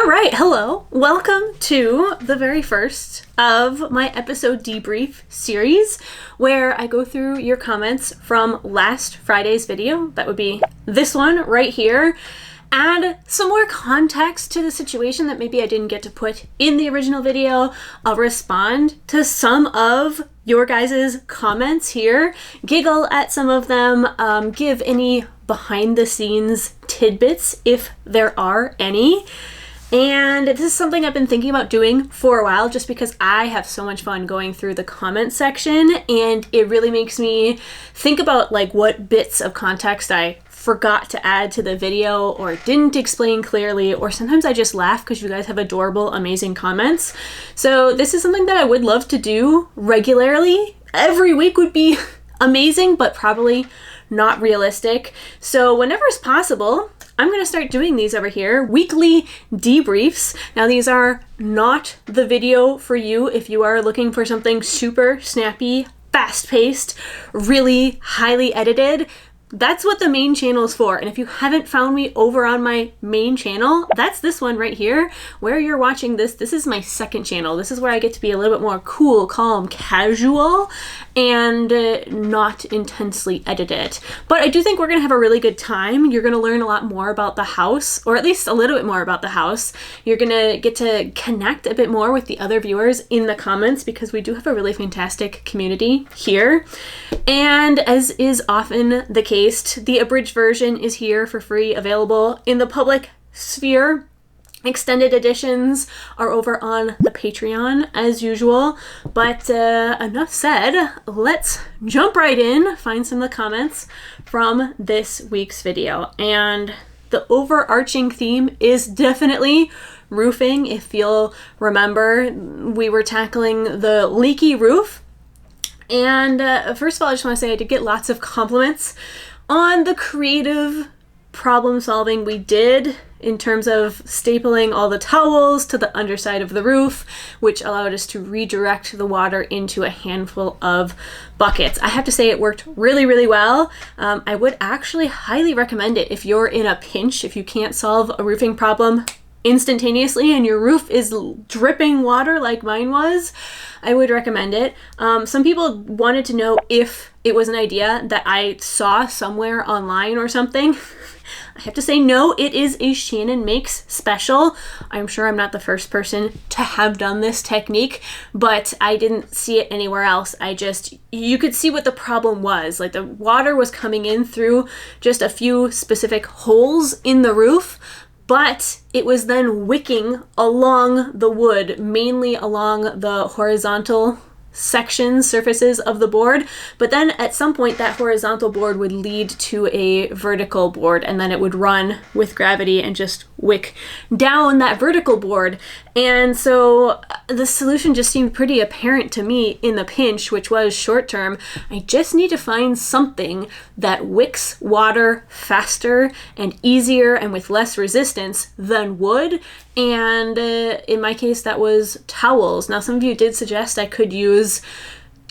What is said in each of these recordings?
All right, hello. Welcome to the very first of my episode debrief series where I go through your comments from last Friday's video. That would be this one right here. Add some more context to the situation that maybe I didn't get to put in the original video. I'll respond to some of your guys' comments here, giggle at some of them, give any behind the scenes tidbits if there are any. And this is something I've been thinking about doing for a while just because I have so much fun going through the comment section, and it really makes me think about like what bits of context I forgot to add to the video or didn't explain clearly, or sometimes I just laugh because you guys have adorable, amazing comments. So this is something that I would love to do regularly. Every week would be amazing, but probably not realistic. So whenever it's possible, I'm going to start doing these over here, weekly debriefs. Now these are not the video for you if you are looking for something super snappy, fast-paced, really highly edited. That's what the main channel is for. And if you haven't found me over on my main channel, that's this one right here. Where you're watching this, this is my second channel. This is where I get to be a little bit more cool, calm, casual, and not intensely edited. But I do think we're gonna have a really good time. You're gonna learn a lot more about the house, or at least a little bit more about the house. You're gonna get to connect a bit more with the other viewers in the comments because we do have a really fantastic community here. And as is often the case, the abridged version is here for free, available in the public sphere. Extended editions are over on the Patreon as usual. But enough said, let's jump right in, find some of the comments from this week's video. And the overarching theme is definitely roofing. If you'll remember, we were tackling the leaky roof. And first of all, I just want to say I did get lots of compliments on the creative problem solving we did in terms of stapling all the towels to the underside of the roof, which allowed us to redirect the water into a handful of buckets. I have to say it worked really, really well. I would actually highly recommend it if you're in a pinch, if you can't solve a roofing problem instantaneously and your roof is dripping water like mine was. I would recommend it. Some people wanted to know if it was an idea that I saw somewhere online or something. I have to say no, it is a Shannon Makes special. I'm sure I'm not the first person to have done this technique, but I didn't see it anywhere else. You could see what the problem was. Like the water was coming in through just a few specific holes in the roof, but it was then wicking along the wood, mainly along the horizontal sections, surfaces of the board. But then at some point that horizontal board would lead to a vertical board, and then it would run with gravity and just wick down that vertical board. And so the solution just seemed pretty apparent to me in the pinch, which was short term. I just need to find something that wicks water faster and easier and with less resistance than wood. And in my case, that was towels. Now, some of you did suggest I could use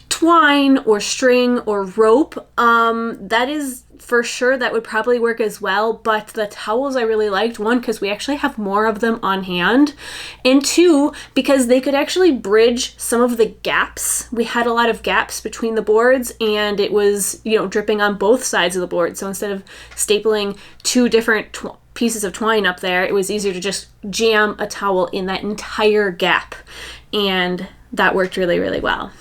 twine or string or rope. That is for sure, that would probably work as well. But the towels I really liked, one, because we actually have more of them on hand, and two, because they could actually bridge some of the gaps. We had a lot of gaps between the boards, and it was, dripping on both sides of the board. So instead of stapling two different pieces of twine up there, it was easier to just jam a towel in that entire gap. And that worked really, really well.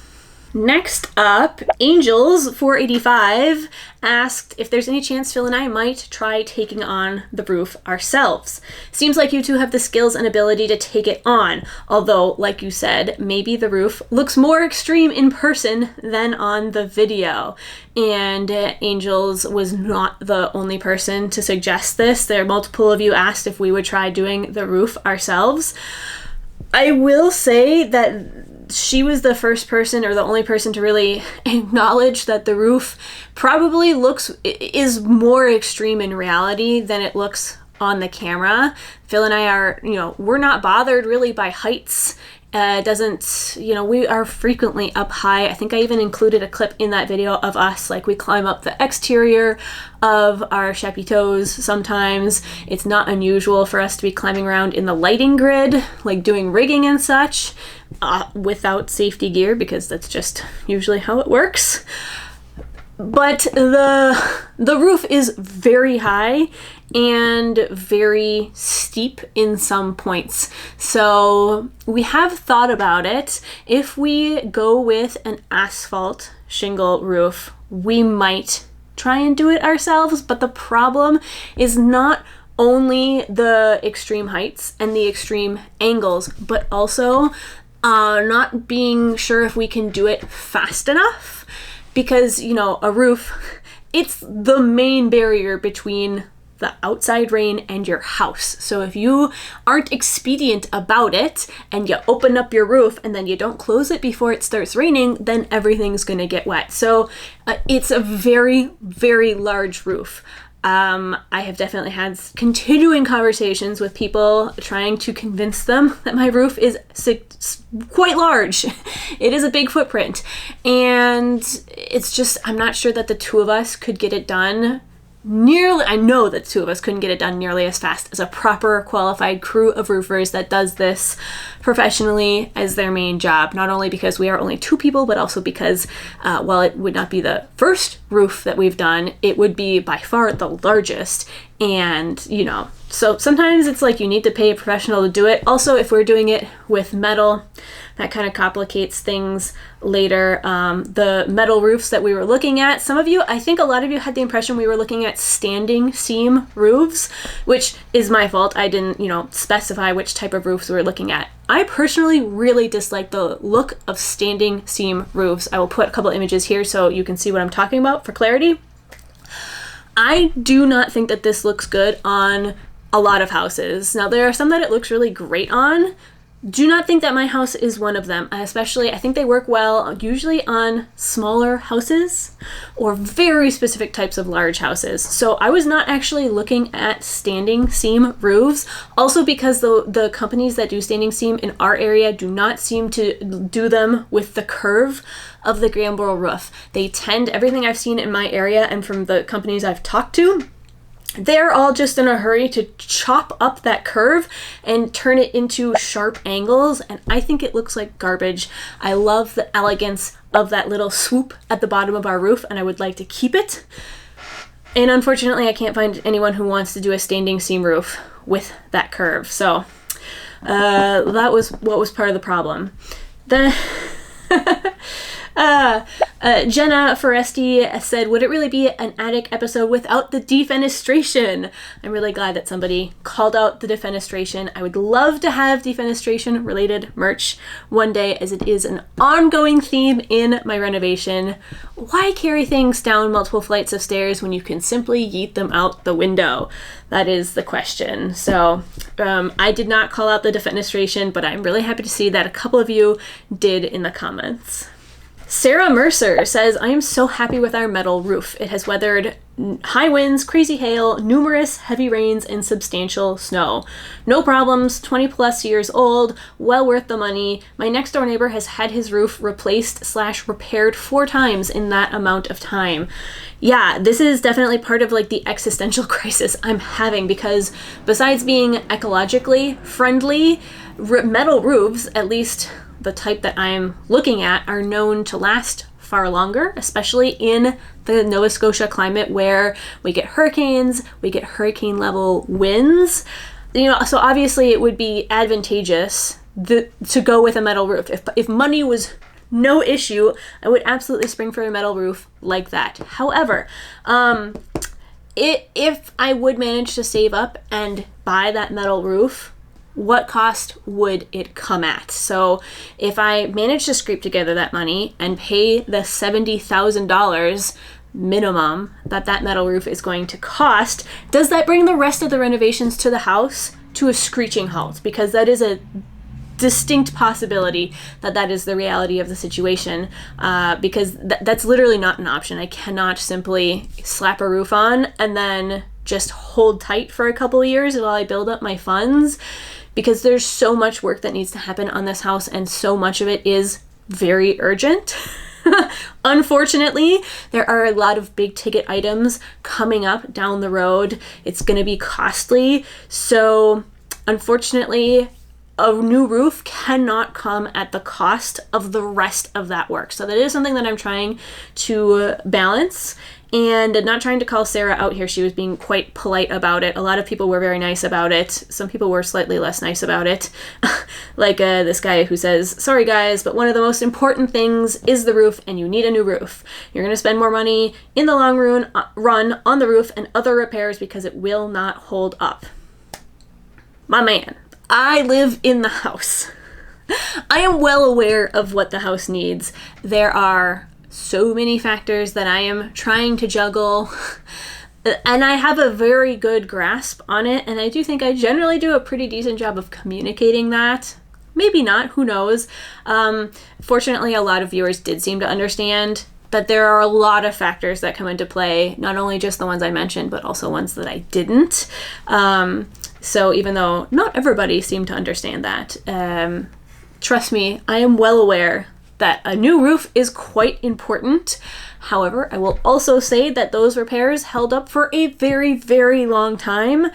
Next up, Angels485 asked if there's any chance Phil and I might try taking on the roof ourselves. Seems like you two have the skills and ability to take it on, although, like you said, maybe the roof looks more extreme in person than on the video. And Angels was not the only person to suggest this. There are multiple of you asked if we would try doing the roof ourselves. I will say that she was the first person or the only person to really acknowledge that the roof probably is more extreme in reality than it looks on the camera. Phil and I are, we're not bothered really by heights Doesn't, we are frequently up high. I think I even included a clip in that video of us, like we climb up the exterior of our chapiteaus sometimes. It's not unusual for us to be climbing around in the lighting grid, like doing rigging and such, without safety gear, because that's just usually how it works. But the roof is very high and very steep in some points. So we have thought about it. If we go with an asphalt shingle roof, we might try and do it ourselves. But the problem is not only the extreme heights and the extreme angles, but also not being sure if we can do it fast enough. Because, a roof, it's the main barrier between the outside rain and your house. So if you aren't expedient about it and you open up your roof and then you don't close it before it starts raining, then everything's gonna get wet. So it's a very, very large roof. I have definitely had continuing conversations with people trying to convince them that my roof is quite large. It is a big footprint. And it's just, I'm not sure that the two of us could get it done I know that two of us couldn't get it done nearly as fast as a proper qualified crew of roofers that does this professionally as their main job. Not only because we are only two people, but also because while it would not be the first roof that we've done, it would be by far the largest. And, so sometimes it's like you need to pay a professional to do it. Also, if we're doing it with metal, that kind of complicates things later. The metal roofs that we were looking at, I think a lot of you had the impression we were looking at standing seam roofs, which is my fault. I didn't, specify which type of roofs we were looking at. I personally really dislike the look of standing seam roofs. I will put a couple images here so you can see what I'm talking about for clarity. I do not think that this looks good on a lot of houses. Now, there are some that it looks really great on. Do not think that my house is one of them. Especially, I think they work well usually on smaller houses or very specific types of large houses. So I was not actually looking at standing seam roofs. Also because the companies that do standing seam in our area do not seem to do them with the curve of the Granboro roof. They tend, everything I've seen in my area and from the companies I've talked to, they're all just in a hurry to chop up that curve and turn it into sharp angles, and I think it looks like garbage. I love the elegance of that little swoop at the bottom of our roof, and I would like to keep it. And unfortunately, I can't find anyone who wants to do a standing seam roof with that curve. So that was what was part of the problem. Jenna Foresti said, would it really be an attic episode without the defenestration? I'm really glad that somebody called out the defenestration. I would love to have defenestration related merch one day, as it is an ongoing theme in my renovation. Why carry things down multiple flights of stairs when you can simply yeet them out the window? That is the question. So I did not call out the defenestration, but I'm really happy to see that a couple of you did in the comments. Sarah Mercer says, I am so happy with our metal roof. It has weathered high winds, crazy hail, numerous heavy rains, and substantial snow. No problems, 20 plus years old, well worth the money. My next door neighbor has had his roof replaced/repaired 4 times in that amount of time. Yeah, this is definitely part of like the existential crisis I'm having, because besides being ecologically friendly, metal roofs, at least the type that I'm looking at, are known to last far longer, especially in the Nova Scotia climate where we get hurricanes, we get hurricane level winds. So obviously it would be advantageous to go with a metal roof. If money was no issue, I would absolutely spring for a metal roof like that. However, if I would manage to save up and buy that metal roof, what cost would it come at? So if I manage to scrape together that money and pay the $70,000 minimum that metal roof is going to cost, does that bring the rest of the renovations to the house to a screeching halt? Because that is a distinct possibility that is the reality of the situation, because that's literally not an option. I cannot simply slap a roof on and then just hold tight for a couple of years while I build up my funds, because there's so much work that needs to happen on this house, and so much of it is very urgent. Unfortunately, there are a lot of big ticket items coming up down the road. It's going to be costly. So unfortunately, a new roof cannot come at the cost of the rest of that work. So that is something that I'm trying to balance, and not trying to call Sarah out here. She was being quite polite about it. A lot of people were very nice about it. Some people were slightly less nice about it. Like this guy who says, sorry guys, but one of the most important things is the roof, and you need a new roof. You're going to spend more money in the long run on the roof and other repairs because it will not hold up. My man, I live in the house. I am well aware of what the house needs. There are so many factors that I am trying to juggle, and I have a very good grasp on it, and I do think I generally do a pretty decent job of communicating that. Maybe not, who knows. Fortunately, a lot of viewers did seem to understand that there are a lot of factors that come into play, not only just the ones I mentioned, but also ones that I didn't. So even though not everybody seemed to understand that, trust me, I am well aware that a new roof is quite important. However, I will also say that those repairs held up for a very, very long time.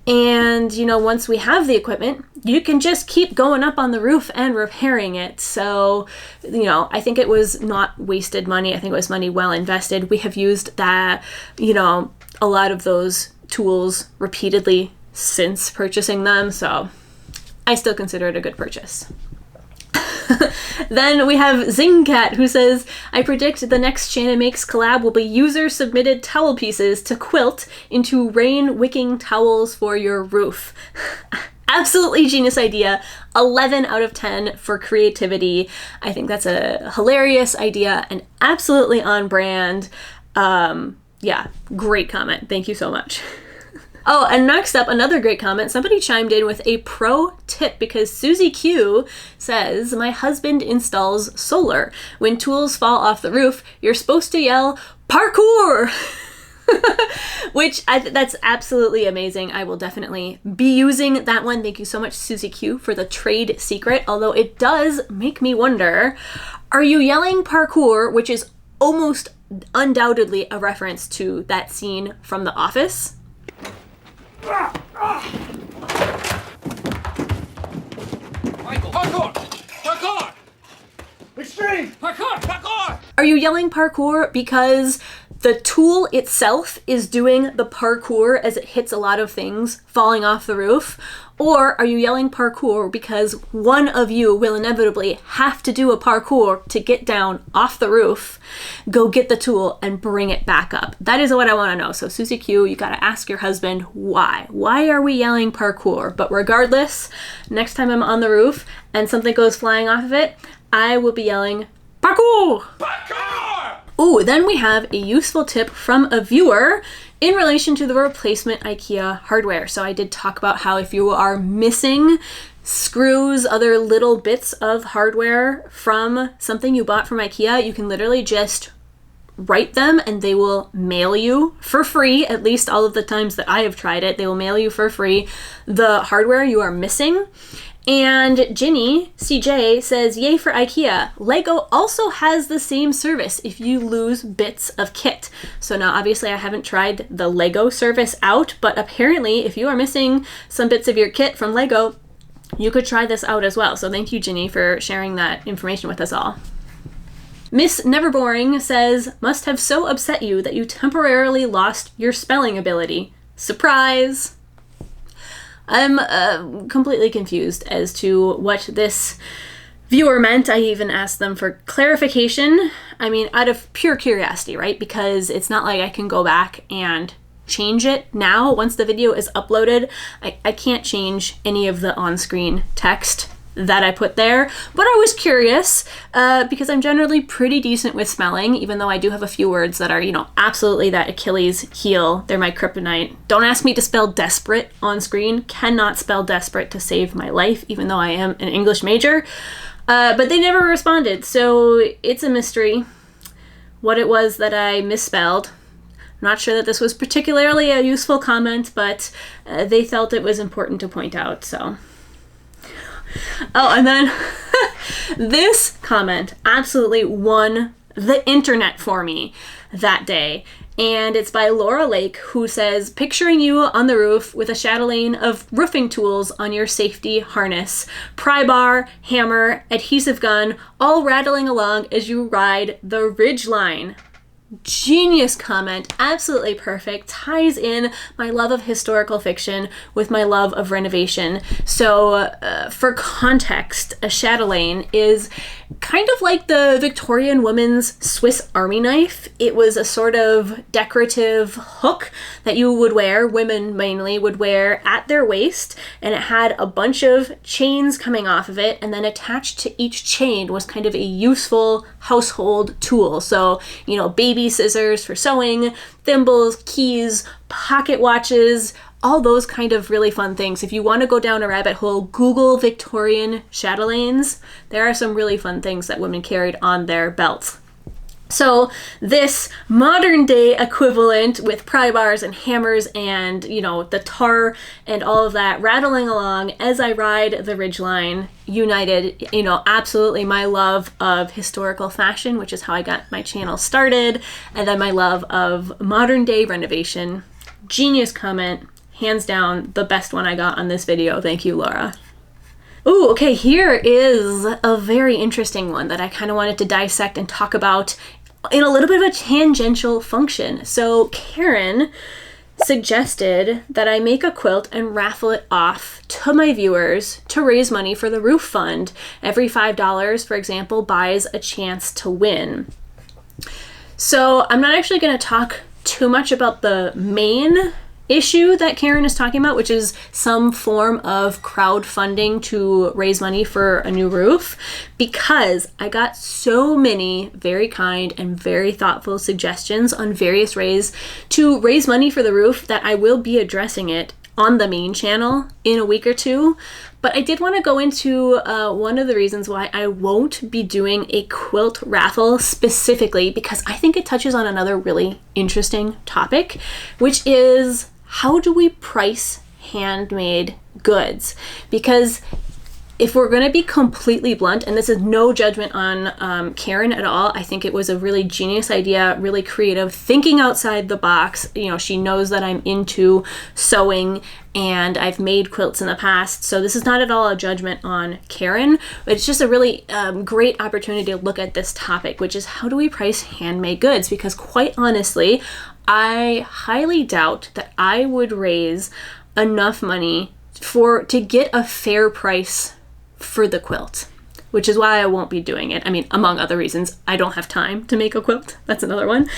And, you know, once we have the equipment, you can just keep going up on the roof and repairing it. So, you know, I think it was not wasted money. I think it was money well invested. We have used that, you know, a lot of those tools repeatedly since purchasing them. So I still consider it a good purchase. Then we have Zingcat, who says, I predict the next Shannon Makes collab will be user-submitted towel pieces to quilt into rain-wicking towels for your roof. Absolutely genius idea. 11 out of 10 for creativity. I think that's a hilarious idea and absolutely on brand. Yeah, great comment. Thank you so much. Oh, and next up, another great comment. Somebody chimed in with a pro tip because Susie Q says, my husband installs solar. When tools fall off the roof, you're supposed to yell, parkour! Which that's absolutely amazing. I will definitely be using that one. Thank you so much, Susie Q, for the trade secret. Although it does make me wonder, are you yelling parkour, which is almost undoubtedly a reference to that scene from The Office? Michael, parkour! Parkour! Extreme! Parkour! Parkour! Are you yelling parkour because the tool itself is doing the parkour as it hits a lot of things falling off the roof? Or are you yelling parkour because one of you will inevitably have to do a parkour to get down off the roof, go get the tool, and bring it back up? That is what I want to know. So Susie Q, you got to ask your husband why. Why are we yelling parkour? But regardless, next time I'm on the roof and something goes flying off of it, I will be yelling parkour! Parkour! Ooh, then we have a useful tip from a viewer in relation to the replacement IKEA hardware. So I did talk about how if you are missing screws, other little bits of hardware from something you bought from IKEA, you can literally just write them and they will mail you for free. At least all of the times that I have tried it, they will mail you for free the hardware you are missing. And Ginny CJ says, yay for IKEA. Lego also has the same service if you lose bits of kit. So now obviously I haven't tried the Lego service out, but apparently if you are missing some bits of your kit from Lego, you could try this out as well. So thank you, Ginny, for sharing that information with us all. Miss Neverboring says, must have so upset you that you temporarily lost your spelling ability. Surprise! I'm completely confused as to what this viewer meant. I even asked them for clarification. I mean, out of pure curiosity, right? Because it's not like I can go back and change it now. Once the video is uploaded, I can't change any of the on-screen text that I put there, but I was curious because I'm generally pretty decent with spelling, even though I do have a few words that are, you know, absolutely that Achilles heel. They're my kryptonite. Don't ask me to spell desperate on screen. Cannot spell desperate to save my life, even though I am an English major. But they never responded, so it's a mystery what it was that I misspelled. I'm not sure that this was particularly a useful comment, but they felt it was important to point out, so Oh, and then this comment absolutely won the internet for me that day. And it's by Laura Lake, who says, picturing you on the roof with a chatelaine of roofing tools on your safety harness, pry bar, hammer, adhesive gun, all rattling along as you ride the ridge line. Genius comment, absolutely perfect, ties in my love of historical fiction with my love of renovation. So for context, a chatelaine is kind of like the Victorian woman's Swiss Army knife. It was a sort of decorative hook that you would wear, women mainly would wear at their waist, and it had a bunch of chains coming off of it, and then attached to each chain was kind of a useful household tool. So, you know, baby scissors for sewing, thimbles, keys, pocket watches, all those kind of really fun things. If you want to go down a rabbit hole, Google Victorian chatelaines. There are some really fun things that women carried on their belts. So this modern day equivalent with pry bars and hammers and, you know, the tar and all of that rattling along as I ride the ridgeline united, you know, absolutely my love of historical fashion, which is how I got my channel started, and then my love of modern day renovation. Genius comment, hands down the best one I got on this video. Thank you, Laura. Ooh, okay, here is a very interesting one that I kind of wanted to dissect and talk about in a little bit of a tangential function. So Karen suggested that I make a quilt and raffle it off to my viewers to raise money for the roof fund. Every $5, for example, buys a chance to win. So I'm not actually going to talk too much about the main issue that Karen is talking about, which is some form of crowdfunding to raise money for a new roof, because I got so many very kind and very thoughtful suggestions on various ways to raise money for the roof that I will be addressing it on the main channel in a week or two. But I did want to go into one of the reasons why I won't be doing a quilt raffle specifically, because I think it touches on another really interesting topic, which is how do we price handmade goods? Because if we're going to be completely blunt, and this is no judgment on Karen at all, I think it was a really genius idea, really creative, thinking outside the box. You know, she knows that I'm into sewing and I've made quilts in the past, so this is not at all a judgment on Karen. It's just a really great opportunity to look at this topic, which is how do we price handmade goods? Because quite honestly, I highly doubt that I would raise enough money to get a fair price for the quilt, which is why I won't be doing it. I mean, among other reasons, I don't have time to make a quilt. That's another one.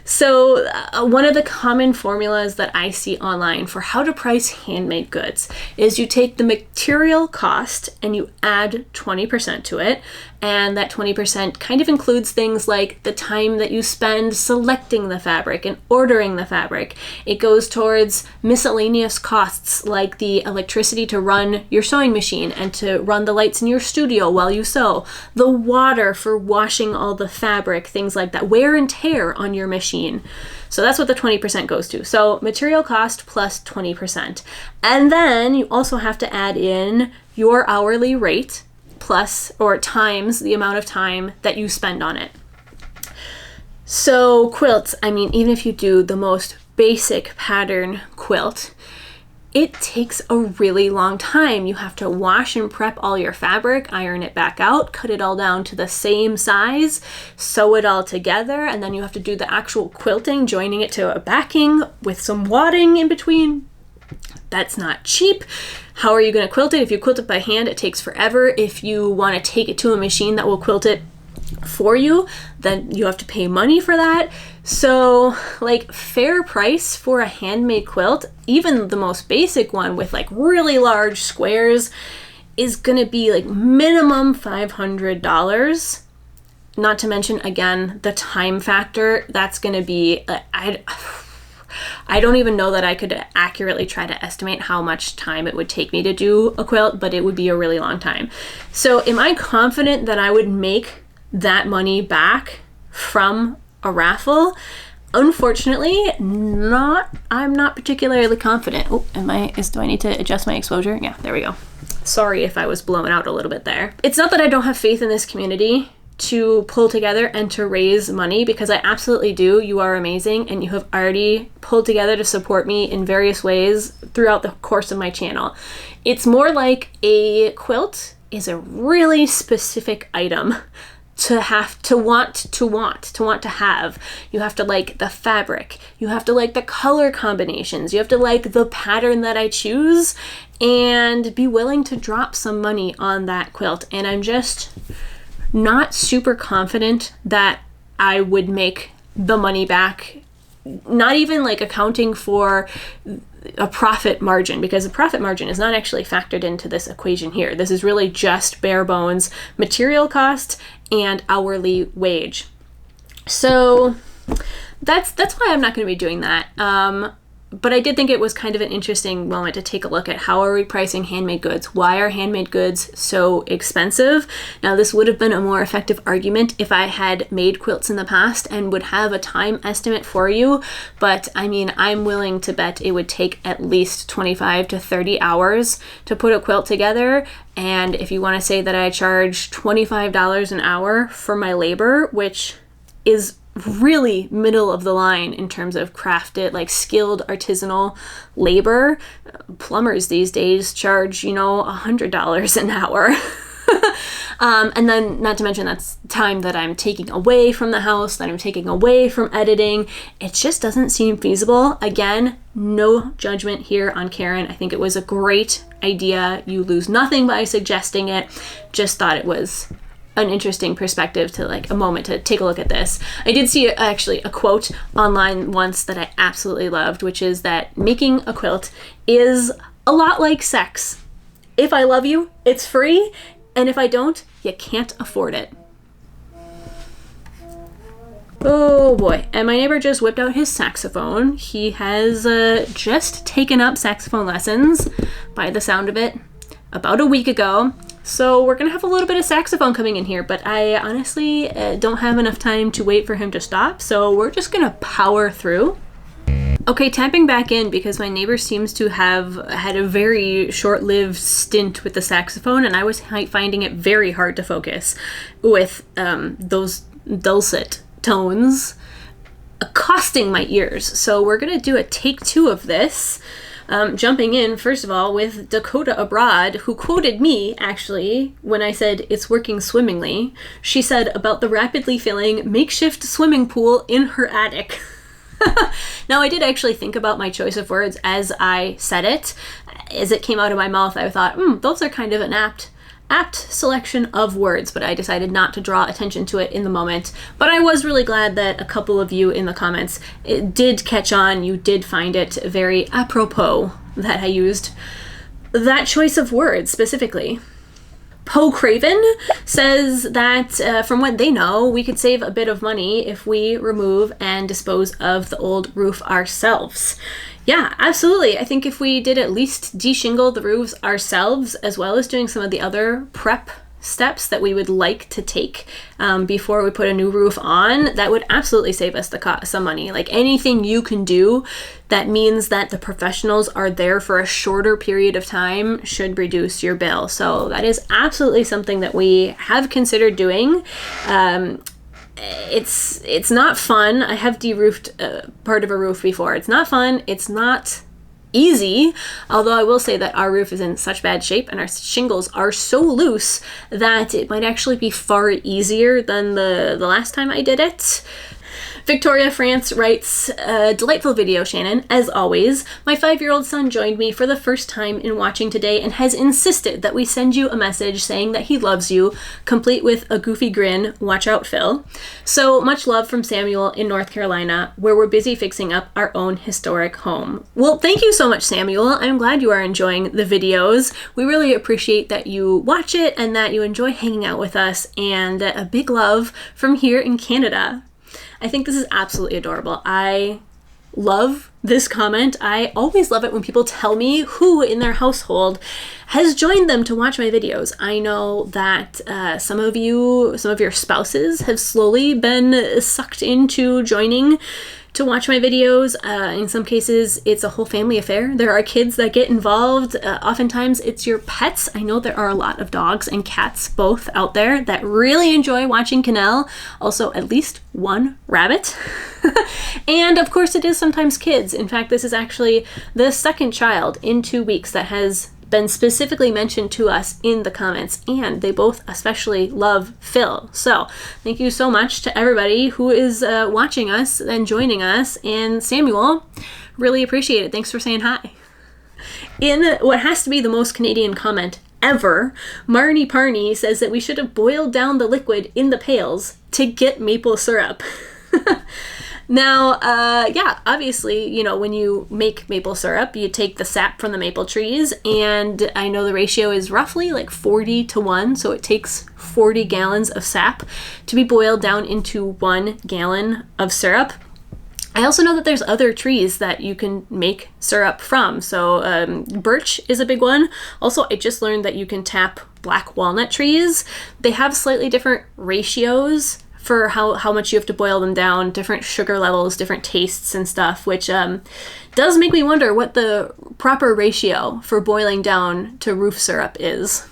So one of the common formulas that I see online for how to price handmade goods is you take the material cost and you add 20% to it. And that 20% kind of includes things like the time that you spend selecting the fabric and ordering the fabric. It goes towards miscellaneous costs like the electricity to run your sewing machine and to run the lights in your studio while you sew, the water for washing all the fabric, things like that, wear and tear on your machine. So that's what the 20% goes to. So material cost plus 20%. And then you also have to add in your hourly rate plus or times the amount of time that you spend on it. So quilts, I mean, even if you do the most basic pattern quilt, it takes a really long time. You have to wash and prep all your fabric, iron it back out, cut it all down to the same size, sew it all together, and then you have to do the actual quilting, joining it to a backing with some wadding in between. That's not cheap. How are you going to quilt it? If you quilt it by hand, it takes forever. If you want to take it to a machine that will quilt it for you, then you have to pay money for that. So like fair price for a handmade quilt, even the most basic one with like really large squares, is going to be like minimum $500. Not to mention, again, the time factor. That's going to be, I don't even know that I could accurately try to estimate how much time it would take me to do a quilt, but it would be a really long time. So am I confident that I would make that money back from a raffle? Unfortunately, not. I'm not particularly confident. Oh, do I need to adjust my exposure? Yeah, there we go. Sorry if I was blown out a little bit there. It's not that I don't have faith in this community to pull together and to raise money, because I absolutely do. You are amazing, and you have already pulled together to support me in various ways throughout the course of my channel. It's more like a quilt is a really specific item to want to have. You have to like the fabric, you have to like the color combinations, you have to like the pattern that I choose, and be willing to drop some money on that quilt. And I'm just not super confident that I would make the money back, not even like accounting for a profit margin, because the profit margin is not actually factored into this equation here. This is really just bare bones material cost and hourly wage. So that's why I'm not going to be doing that. But I did think it was kind of an interesting moment to take a look at how are we pricing handmade goods? Why are handmade goods so expensive? Now, this would have been a more effective argument if I had made quilts in the past and would have a time estimate for you. But I mean, I'm willing to bet it would take at least 25 to 30 hours to put a quilt together. And if you want to say that I charge $25 an hour for my labor, which is really middle of the line in terms of crafted, like skilled artisanal labor. Plumbers these days charge, $100 an hour. And then not to mention that's time that I'm taking away from the house, that I'm taking away from editing. It just doesn't seem feasible. Again, no judgment here on Karen. I think it was a great idea. You lose nothing by suggesting it. Just thought it was an interesting perspective to like a moment to take a look at this. I did see actually a quote online once that I absolutely loved, which is that making a quilt is a lot like sex. If I love you, it's free, and if I don't, you can't afford it. Oh boy, and my neighbor just whipped out his saxophone. He has just taken up saxophone lessons, by the sound of it, about a week ago. So we're gonna have a little bit of saxophone coming in here, but I honestly don't have enough time to wait for him to stop, so we're just gonna power through. Okay, tapping back in because my neighbor seems to have had a very short-lived stint with the saxophone, and I was finding it very hard to focus with those dulcet tones accosting my ears. So we're gonna do a take 2 of this. Jumping in, first of all, with Dakota Abroad, who quoted me, actually, when I said it's working swimmingly. She said about the rapidly filling makeshift swimming pool in her attic. Now, I did actually think about my choice of words as I said it. As it came out of my mouth, I thought, those are kind of an apt selection of words, but I decided not to draw attention to it in the moment. But I was really glad that a couple of you in the comments did catch on. You did find it very apropos that I used that choice of words specifically. Poe Craven says that from what they know, we could save a bit of money if we remove and dispose of the old roof ourselves. Yeah, absolutely. I think if we did at least deshingle the roofs ourselves, as well as doing some of the other prep steps that we would like to take before we put a new roof on, that would absolutely save us some money. Like anything you can do that means that the professionals are there for a shorter period of time should reduce your bill. So that is absolutely something that we have considered doing. It's not fun. I have de-roofed part of a roof before. It's not fun. It's not easy, although I will say that our roof is in such bad shape and our shingles are so loose that it might actually be far easier than the last time I did it. Victoria France writes, delightful video, Shannon. As always, my 5-year-old son joined me for the first time in watching today and has insisted that we send you a message saying that he loves you, complete with a goofy grin, watch out, Phil. So much love from Samuel in North Carolina, where we're busy fixing up our own historic home. Well, thank you so much, Samuel. I'm glad you are enjoying the videos. We really appreciate that you watch it and that you enjoy hanging out with us, and a big love from here in Canada. I think this is absolutely adorable. I love this comment. I always love it when people tell me who in their household has joined them to watch my videos. I know that some of your spouses have slowly been sucked into joining to watch my videos. In some cases, it's a whole family affair. There are kids that get involved. Oftentimes, it's your pets. I know there are a lot of dogs and cats both out there that really enjoy watching Canal. Also, at least one rabbit. And of course, it is sometimes kids. In fact, this is actually the second child in 2 weeks that has been specifically mentioned to us in the comments, and they both especially love Phil. So thank you so much to everybody who is watching us and joining us, and Samuel, really appreciate it. Thanks for saying hi. In what has to be the most Canadian comment ever, Marnie Parney says that we should have boiled down the liquid in the pails to get maple syrup. Now, yeah, obviously, you know, when you make maple syrup, you take the sap from the maple trees, and I know the ratio is roughly like 40-1, so it takes 40 gallons of sap to be boiled down into 1 gallon of syrup. I also know that there's other trees that you can make syrup from. So birch is a big one. Also, I just learned that you can tap black walnut trees. They have slightly different ratios for how much you have to boil them down, different sugar levels, different tastes and stuff, which does make me wonder what the proper ratio for boiling down to roof syrup is.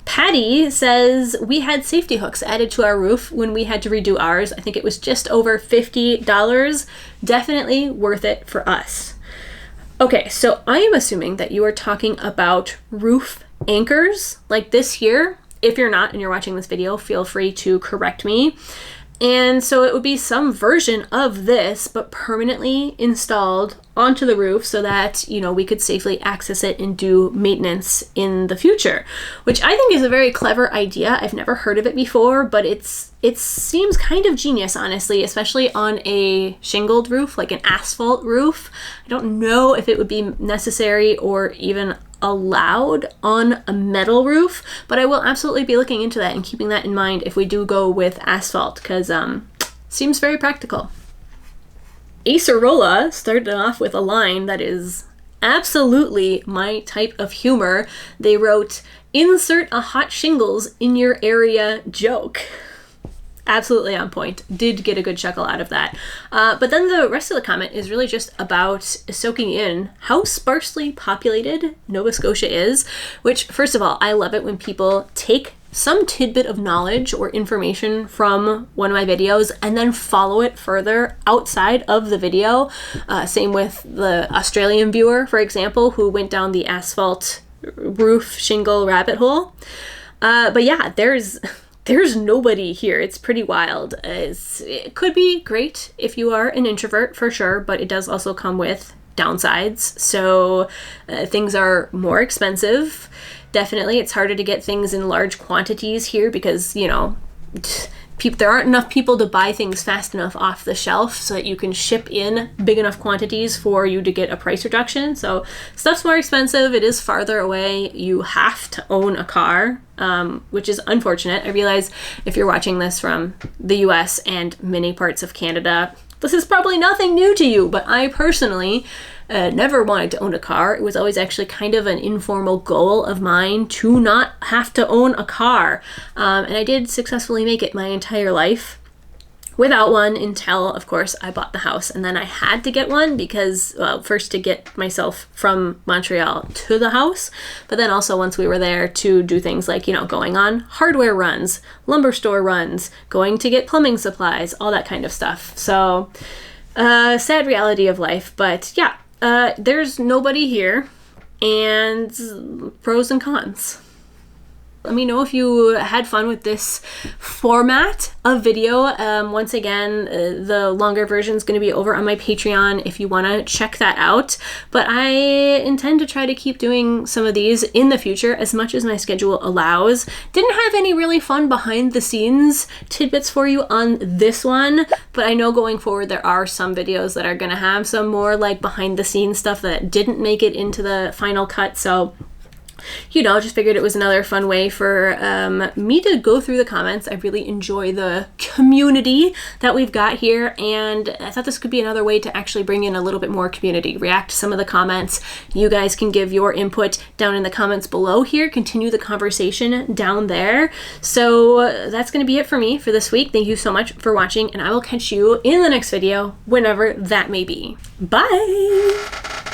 Patty says, we had safety hooks added to our roof when we had to redo ours. I think it was just over $50. Definitely worth it for us. Okay, so I am assuming that you are talking about roof anchors like this here. If you're not and you're watching this video, feel free to correct me. And so it would be some version of this, but permanently installed onto the roof so that, you know, we could safely access it and do maintenance in the future, which I think is a very clever idea. I've never heard of it before, but it seems kind of genius, honestly, especially on a shingled roof, like an asphalt roof. I don't know if it would be necessary or even allowed on a metal roof, but I will absolutely be looking into that and keeping that in mind if we do go with asphalt, because seems very practical. Acerola started off with a line that is absolutely my type of humor. They wrote, "Insert a hot shingles in your area joke." Absolutely on point. Did get a good chuckle out of that. But then the rest of the comment is really just about soaking in how sparsely populated Nova Scotia is, which, first of all, I love it when people take some tidbit of knowledge or information from one of my videos and then follow it further outside of the video. Same with the Australian viewer, for example, who went down the asphalt roof shingle rabbit hole. But yeah, there's nobody here. It's pretty wild. It could be great if you are an introvert, for sure, but it does also come with downsides. So things are more expensive. Definitely, it's harder to get things in large quantities here because, you know, there aren't enough people to buy things fast enough off the shelf so that you can ship in big enough quantities for you to get a price reduction. So stuff's more expensive. It is farther away. You have to own a car, which is unfortunate. I realize if you're watching this from the US and many parts of Canada, this is probably nothing new to you, but I personally never wanted to own a car. It was always actually kind of an informal goal of mine to not have to own a car. And I did successfully make it my entire life without one until, of course, I bought the house. And then I had to get one because, well, first to get myself from Montreal to the house, but then also once we were there to do things like, you know, going on hardware runs, lumber store runs, going to get plumbing supplies, all that kind of stuff. So, sad reality of life, but yeah. There's nobody here, and pros and cons. Let me know if you had fun with this format of video. Once again, the longer version is going to be over on my Patreon if you want to check that out. But I intend to try to keep doing some of these in the future as much as my schedule allows. Didn't have any really fun behind the scenes tidbits for you on this one, but I know going forward there are some videos that are going to have some more like behind the scenes stuff that didn't make it into the final cut. So you know, just figured it was another fun way for me to go through the comments. I really enjoy the community that we've got here, and I thought this could be another way to actually bring in a little bit more community, react to some of the comments. You guys can give your input down in the comments below here, continue the conversation down there. So that's going to be it for me for this week. Thank you so much for watching, and I will catch you in the next video, whenever that may be. Bye!